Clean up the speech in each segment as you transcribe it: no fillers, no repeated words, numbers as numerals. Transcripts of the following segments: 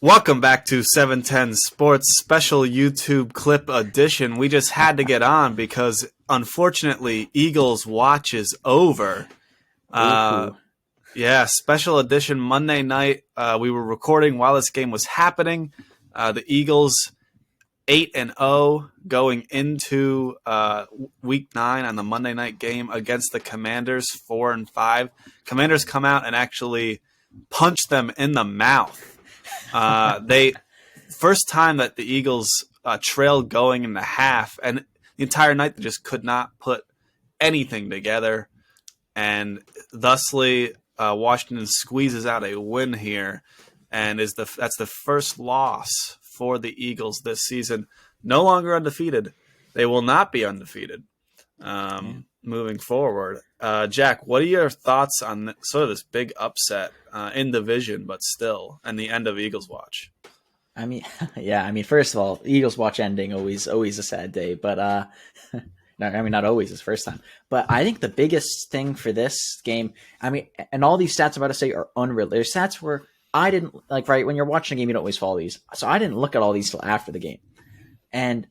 Welcome back to 710 Sports Special YouTube Clip Edition. We just had to get on because, unfortunately, Eagles Watch is over. Special edition Monday night. We were recording while this game was happening. The Eagles 8-0 going into Week 9 on the Monday night game against the Commanders 4-5. Commanders come out and actually punch them in the mouth. They first time that the Eagles trailed going in the half, and the entire night they just could not put anything together, and thusly Washington squeezes out a win here, and that's the first loss for the Eagles this season. No longer undefeated. They will not be undefeated moving forward. Jack, what are your thoughts on sort of this big upset in division, but still, and the end of Eagles Watch? First of all, Eagles Watch ending always a sad day, but not always. It's first time. But I think the biggest thing for this game, and all these stats I'm about to say are unreal. There's stats where I didn't right when you're watching a game, you don't always follow these, so I didn't look at all these till after the game. And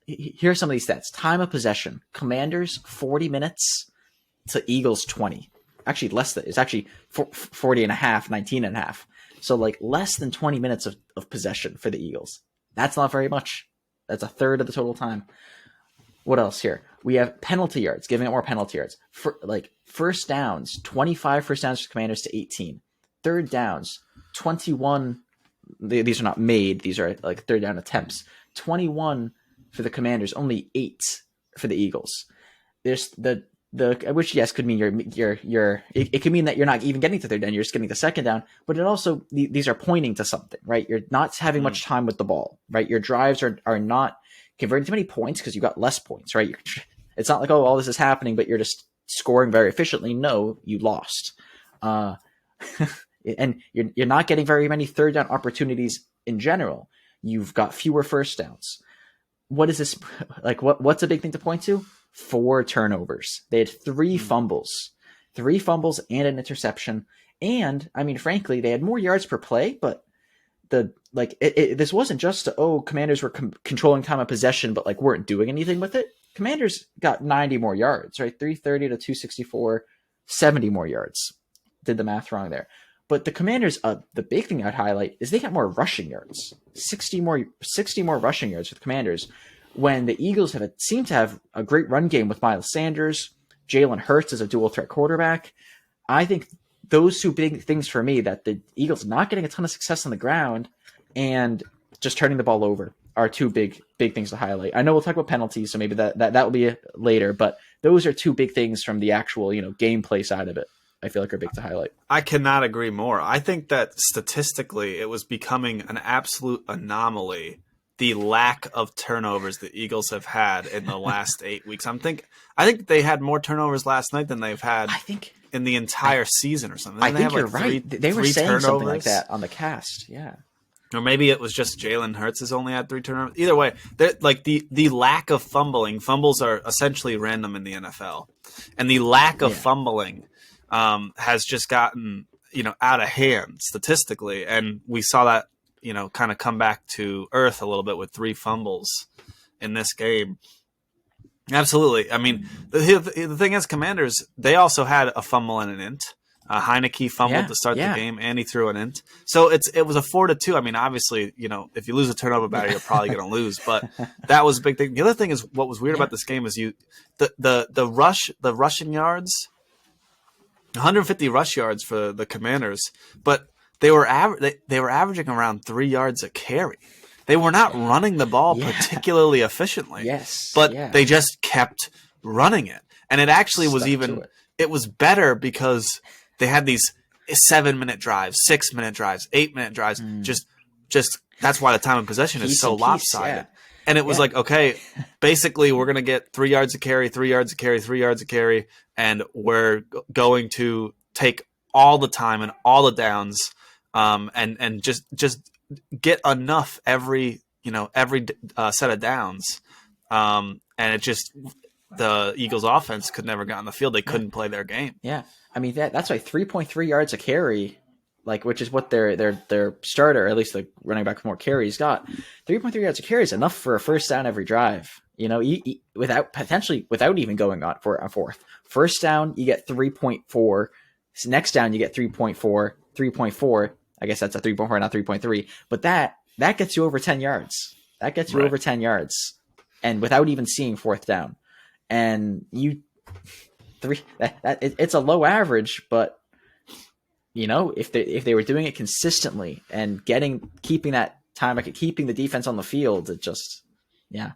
here's some of these stats. Time of possession: Commanders 40 minutes to Eagles 20. Actually, less than it's actually 40 and a half, 19 and a half. So less than 20 minutes of possession for the Eagles. That's not very much. That's a third of the total time. What else here? We have penalty yards, giving up more penalty yards. First downs, 25 first downs for Commanders to 18. Third downs, 21. These are not made. These are third down attempts. 21 for the Commanders, only 8 for the Eagles. There's the which yes could mean it could mean that you're not even getting to third down, you're just getting the second down, but it also these are pointing to something, right? You're not having much time with the ball, right? Your drives are not converting to many points because you got less points, right? It's not like, oh, all this is happening, but you're just scoring very efficiently. No, you lost. And you're not getting very many third down opportunities in general. You've got fewer first downs. What is this what's a big thing to point to? 4 turnovers. They had 3 fumbles and an interception. And frankly, they had more yards per play, but this wasn't just Commanders were controlling time of possession, but weren't doing anything with it. Commanders got 90 more yards, right? 330 to 264, 70 more yards. Did the math wrong there. But the Commanders, the big thing I'd highlight is they got more rushing yards, 60 more rushing yards for the Commanders, when the Eagles seem to have a great run game with Miles Sanders. Jalen Hurts is a dual threat quarterback. I think those 2 big things for me, that the Eagles not getting a ton of success on the ground and just turning the ball over, are 2 big things to highlight. I know we'll talk about penalties, so maybe that will be later, but those are 2 big things from the actual gameplay side of it. I feel are big to highlight. I cannot agree more. I think that statistically it was becoming an absolute anomaly, the lack of turnovers the Eagles have had in the last 8 weeks. I think they had more turnovers last night than they've had in the entire season or something. I think you're right. They were saying turnovers? Something like that on the cast. Yeah. Or maybe it was just Jalen Hurts has only had 3 turnovers. Either way, the lack of fumbling. Fumbles are essentially random in the NFL. And the lack of fumbling has just gotten, out of hand statistically. And we saw that, kind of come back to earth a little bit with 3 fumbles in this game. Absolutely. The thing is, Commanders, they also had a fumble and an int. Heineke fumbled to start the game, and he threw an int. So it was a 4-2. Obviously, if you lose a turnover battle, you're probably going to lose. But that was a big thing. The other thing is, what was weird about this game is the rushing yards, 150 rush yards for the Commanders, but they were averaging around 3 yards a carry. They were not running the ball particularly efficiently. Yes, but they just kept running it, and it actually was it was better because they had these 7-minute drives, 6-minute drives, 8-minute drives. Just that's why the time of possession is so lopsided. And it was okay, basically we're going to get 3 yards a carry, 3 yards a carry, 3 yards a carry, and we're going to take all the time and all the downs, and just get enough every set of downs, and it just the Eagles' offense could never get on the field. They couldn't play their game. Yeah, that's why 3.3 yards a carry like, which is what their starter, or at least the running back with more carries, got 3.3 yards of carries, enough for a first down every drive. You know, without even going on for a fourth. First down, you get 3.4. Next down, you get 3.4, 3.4. I guess that's a 3.4, not 3.3. But that gets you over 10 yards. That gets you over 10 yards, and without even seeing fourth down. And it's a low average, but you know, if they were doing it consistently and keeping that time, like keeping the defense on the field, it just, yeah.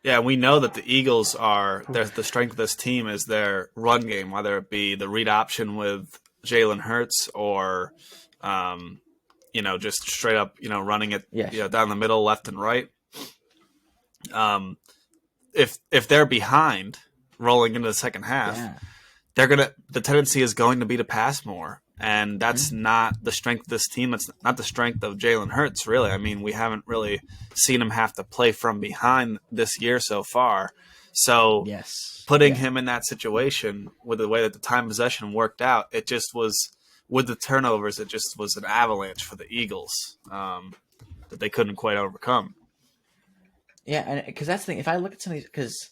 Yeah, we know that the Eagles the strength of this team is their run game, whether it be the read option with Jalen Hurts or, you know, just straight up, you know, running it down the middle, left and right. If they're behind rolling into the second half, the tendency is going to be to pass more. And that's not the strength of this team. It's not the strength of Jalen Hurts, really. I mean, we haven't really seen him have to play from behind this year so far. So putting him in that situation with the way that the time possession worked out, it just was, with the turnovers, it just was an avalanche for the Eagles that they couldn't quite overcome. Yeah, and because that's the thing. If I look at some of these, because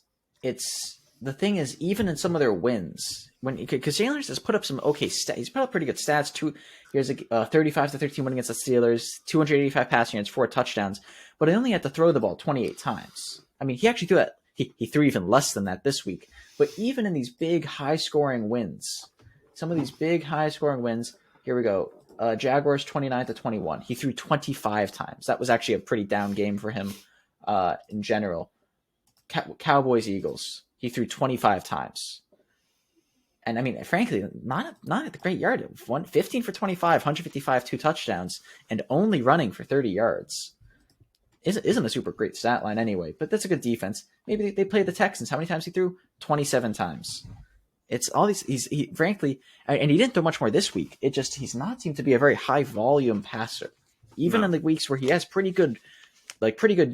the thing is, even in some of their wins, because Jalen Hurts has put up some okay stats, he's put up pretty good stats. Here's a 35-13 win against the Steelers, 285 passing yards, 4 touchdowns, but he only had to throw the ball 28 times. I mean, he actually threw that. He threw even less than that this week. But even in these big, high-scoring wins, some of these big, high-scoring wins, here we go. Jaguars 29-21. He threw 25 times. That was actually a pretty down game for him in general. Cowboys, Eagles. He threw 25 times. And I mean, frankly, not at the great yard. 15 for 25, 155, 2 touchdowns, and only running for 30 yards. Isn't a super great stat line anyway, but that's a good defense. Maybe they play the Texans. How many times he threw? 27 times. It's all these. He frankly, and he didn't throw much more this week. He's not seemed to be a very high volume passer, even in the weeks where he has pretty good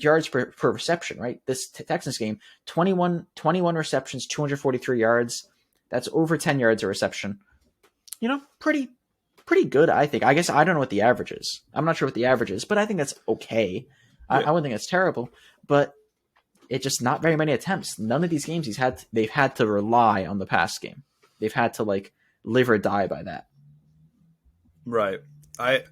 yards per reception. Right, this Texans game, 21 receptions, 243 yards. That's over 10 yards a reception. You know, pretty good, I think. I guess I don't know what the average is. I'm not sure what the average is, but I think that's okay. I wouldn't think that's terrible, but it's just not very many attempts. None of these games they've had to rely on the pass game. They've had to like live or die by that. Right. I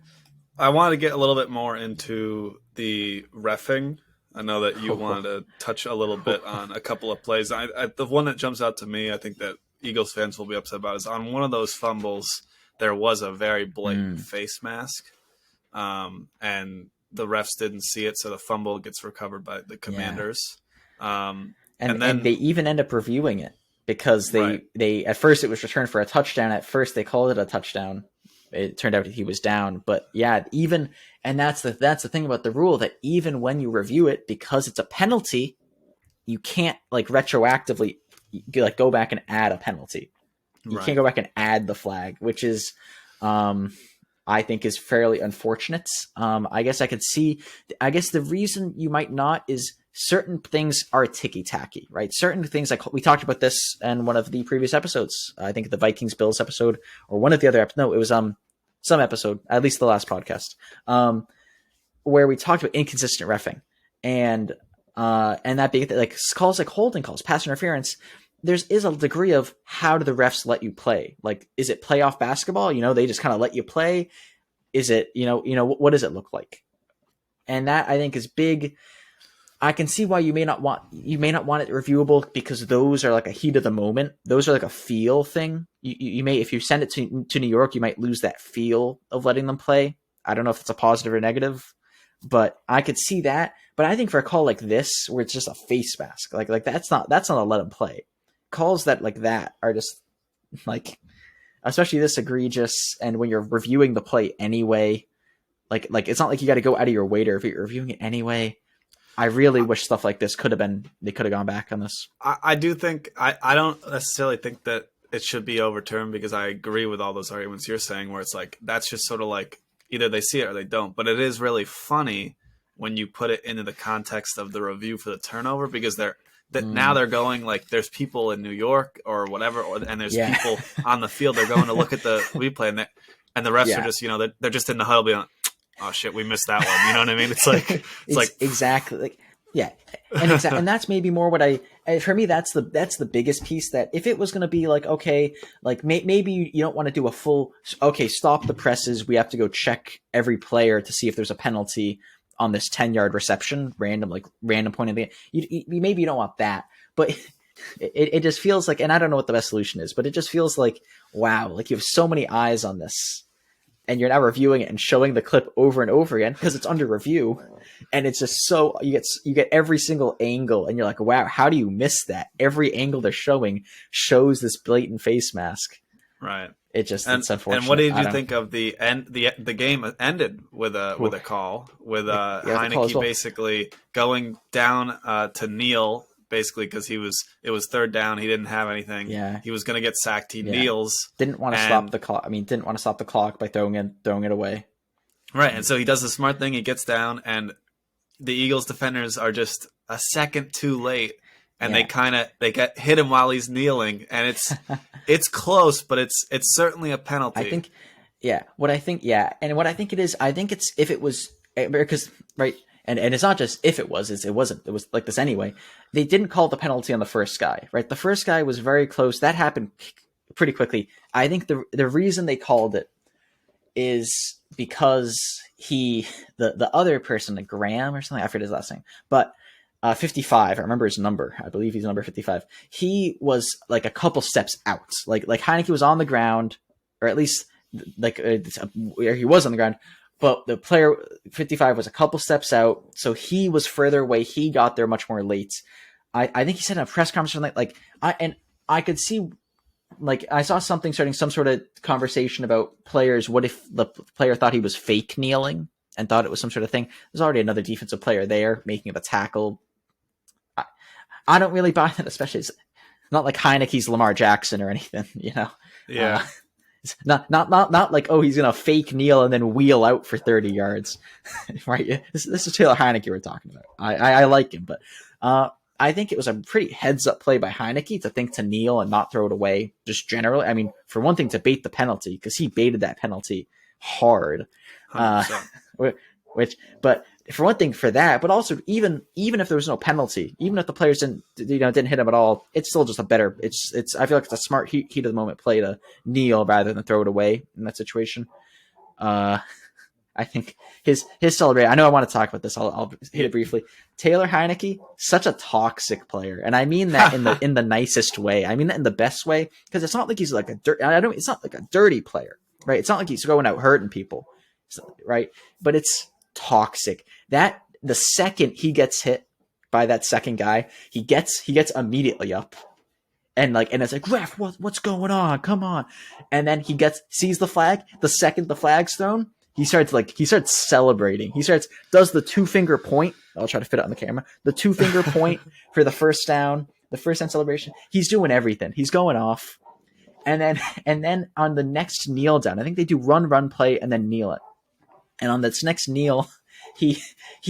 want to get a little bit more into the reffing. I know that you wanted to touch a little bit on a couple of plays. The one that jumps out to me, I think that Eagles fans will be upset about, is on one of those fumbles, there was a very blatant face mask. And the refs didn't see it, so the fumble gets recovered by the Commanders. And they even end up reviewing it because they at first it was returned for a touchdown. At first they called it a touchdown. It turned out he was down, but and that's the thing about the rule, that even when you review it, because it's a penalty, you can't like retroactively like go back and add a penalty. You can't go back and add the flag, which is I think is fairly unfortunate. I guess the reason you might not is certain things are ticky-tacky, right? Certain things, like we talked about this in one of the previous episodes. I think the Vikings-Bills episode, or one of the other episodes. No, it was some episode, at least the last podcast, where we talked about inconsistent reffing. And that being like calls like holding calls, pass interference, is a degree of how do the refs let you play? Like, is it playoff basketball? You know, they just kind of let you play. Is it, what does it look like? And that I think is big. I can see why you may not want it reviewable, because those are like a heat of the moment. Those are like a feel thing. You may, if you send it to New York, you might lose that feel of letting them play. I don't know if it's a positive or negative, but I could see that. But I think for a call like this, where it's just a face mask, like that's not a let them play. Calls that like that are just like, especially this egregious, and when you're reviewing the play anyway, like it's not like you got to go out of your way to if you're reviewing it anyway. I really wish stuff like this they could have gone back on this. I do think I don't necessarily think that it should be overturned, because I agree with all those arguments you're saying, where it's like that's just sort of like either they see it or they don't. But it is really funny when you put it into the context of the review for the turnover, because now they're going like there's people in New York or whatever, and there's people on the field. They're going to look at the replay, and and the refs Yeah. are just, they're just in the huddle being like, oh shit, we missed that one. You know what I mean? It's like exactly like, yeah, and that's maybe more what for me, that's the biggest piece, that if it was going to be like, okay, like maybe you don't want to do a full, okay, stop the presses, we have to go check every player to see if there's a penalty on this 10-yard reception, random point of the game. Maybe you don't want that, but it just feels like, and I don't know what the best solution is, but it just feels like, wow, like you have so many eyes on this, and you're now reviewing it and showing the clip over and over again because it's under review, and it's just so you get every single angle, and you're like, wow, how do you miss that? Every angle they're showing shows this blatant face mask. Right. It's unfortunate. And what did you think of the end? The game ended with a call with Heineke basically going down to kneel, basically because it was third down. He didn't have anything. Yeah. He was going to get sacked. He kneels. Didn't want to stop the clock. Didn't want to stop the clock by throwing it away. Right. And so he does the smart thing. He gets down, and the Eagles defenders are just a second too late. And they hit him while he's kneeling, and it's close, but it's certainly a penalty. I think, and what I think it is, I think it's, if it was, because right, and it's not just if it was, it wasn't, it was like this anyway. They didn't call the penalty on the first guy, right? The first guy was very close. That happened pretty quickly. I think the reason they called it is because the other person, like Graham or something, I forget his last name, but 55, I remember his number. I believe he's number 55. He was like a couple steps out. Like Heineke was on the ground, or at least where he was on the ground, but the player 55 was a couple steps out, so he was further away. He got there much more late. I think he said in a press conference I could see, like, I saw something starting some sort of conversation about players. What if the player thought he was fake kneeling and thought it was some sort of thing? There's already another defensive player there making the tackle. I don't really buy that, especially it's not like Heineke's Lamar Jackson or anything, you know? Yeah. It's not like, oh, he's going to fake kneel and then wheel out for 30 yards, right? This is Taylor Heineke we're talking about. I like him, but I think it was a pretty heads up play by Heineke to think to kneel and not throw it away, just generally. I mean, for one thing, to bait the penalty, because he baited that penalty hard. But for one thing, for that, but also even if there was no penalty, even if the players didn't hit him at all, it's still just a better. It's I feel like it's a smart heat of the moment play to kneel rather than throw it away in that situation. I think his celebration. I know I want to talk about this. I'll hit it briefly. Taylor Heineke, such a toxic player, and I mean that in the nicest way. I mean that in the best way, because it's not like he's like it's not like a dirty player, right? It's not like he's going out hurting people, right? But it's toxic. That the second he gets hit by that second guy, he gets immediately up and it's like, ref, what's going on? Come on. And then he sees the flag. The second the flag's thrown, he starts celebrating. He does the 2-finger point. I'll try to fit it on the camera. The 2-finger point for the first down celebration. He's doing everything. He's going off. And then on the next kneel down, I think they do run play and then kneel it. And on this next kneel, he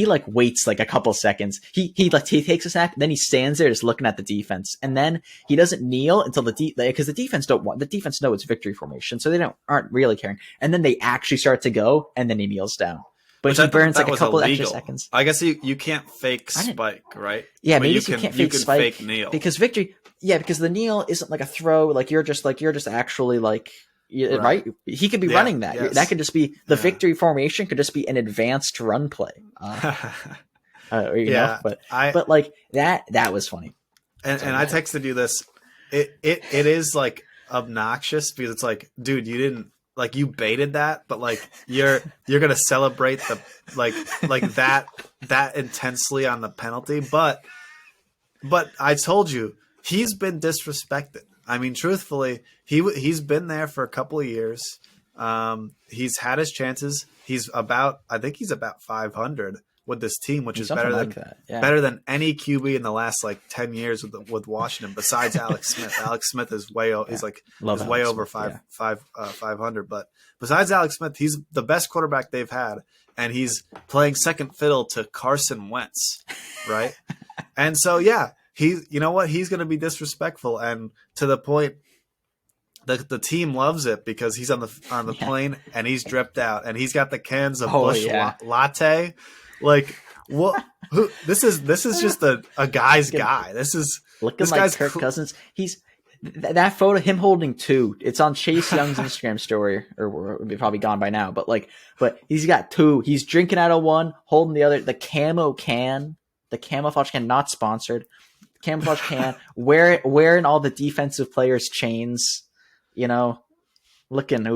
like waits like a couple seconds. He takes a sack, then he stands there just looking at the defense, and then he doesn't kneel until because the defense know it's victory formation, so they aren't really caring. And then they actually start to go, and then he kneels down. But he burns like a couple extra seconds. I guess you can't fake spike, right? Yeah, but maybe you can't fake spike. Fake kneel because victory. Yeah, because the kneel isn't like a throw. Like you're just actually like. Right. He could be running that. Yes. That could just be the victory formation. Could just be an advanced run play. Know, but like that was funny. And I texted you this. It is like obnoxious because it's like, dude, you didn't like you baited that, but like you're gonna celebrate the like that intensely on the penalty. But I told you he's been disrespected. I mean, truthfully, he's been there for a couple of years. He's had his chances. I think he's about 500 with this team, which is better than any QB in the last like 10 years with Washington. Besides Alex Smith, Alex Smith is way over 500. But besides Alex Smith, he's the best quarterback they've had, and he's playing second fiddle to Carson Wentz, right? And so you know what? He's going to be disrespectful, and to the point, the team loves it because he's on the plane and he's dripped out and he's got the cans of Oh, Busch yeah. latte. Like what? This is just a guy's guy. Looking this like guy's Kirk Cousins. He's that photo, him holding two. It's on Chase Young's Instagram story, or it'd be probably gone by now. But he's got two. He's drinking out of one, holding the other. The camo can, the camouflage can, not sponsored. Camouflage can, wearing all the defensive players' chains. You know, looking.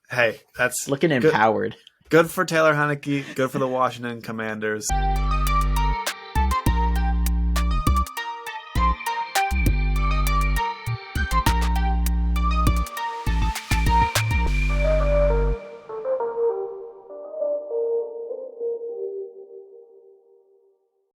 Hey, that's looking good, empowered. good for Taylor Heineke. Good for the Washington Commanders.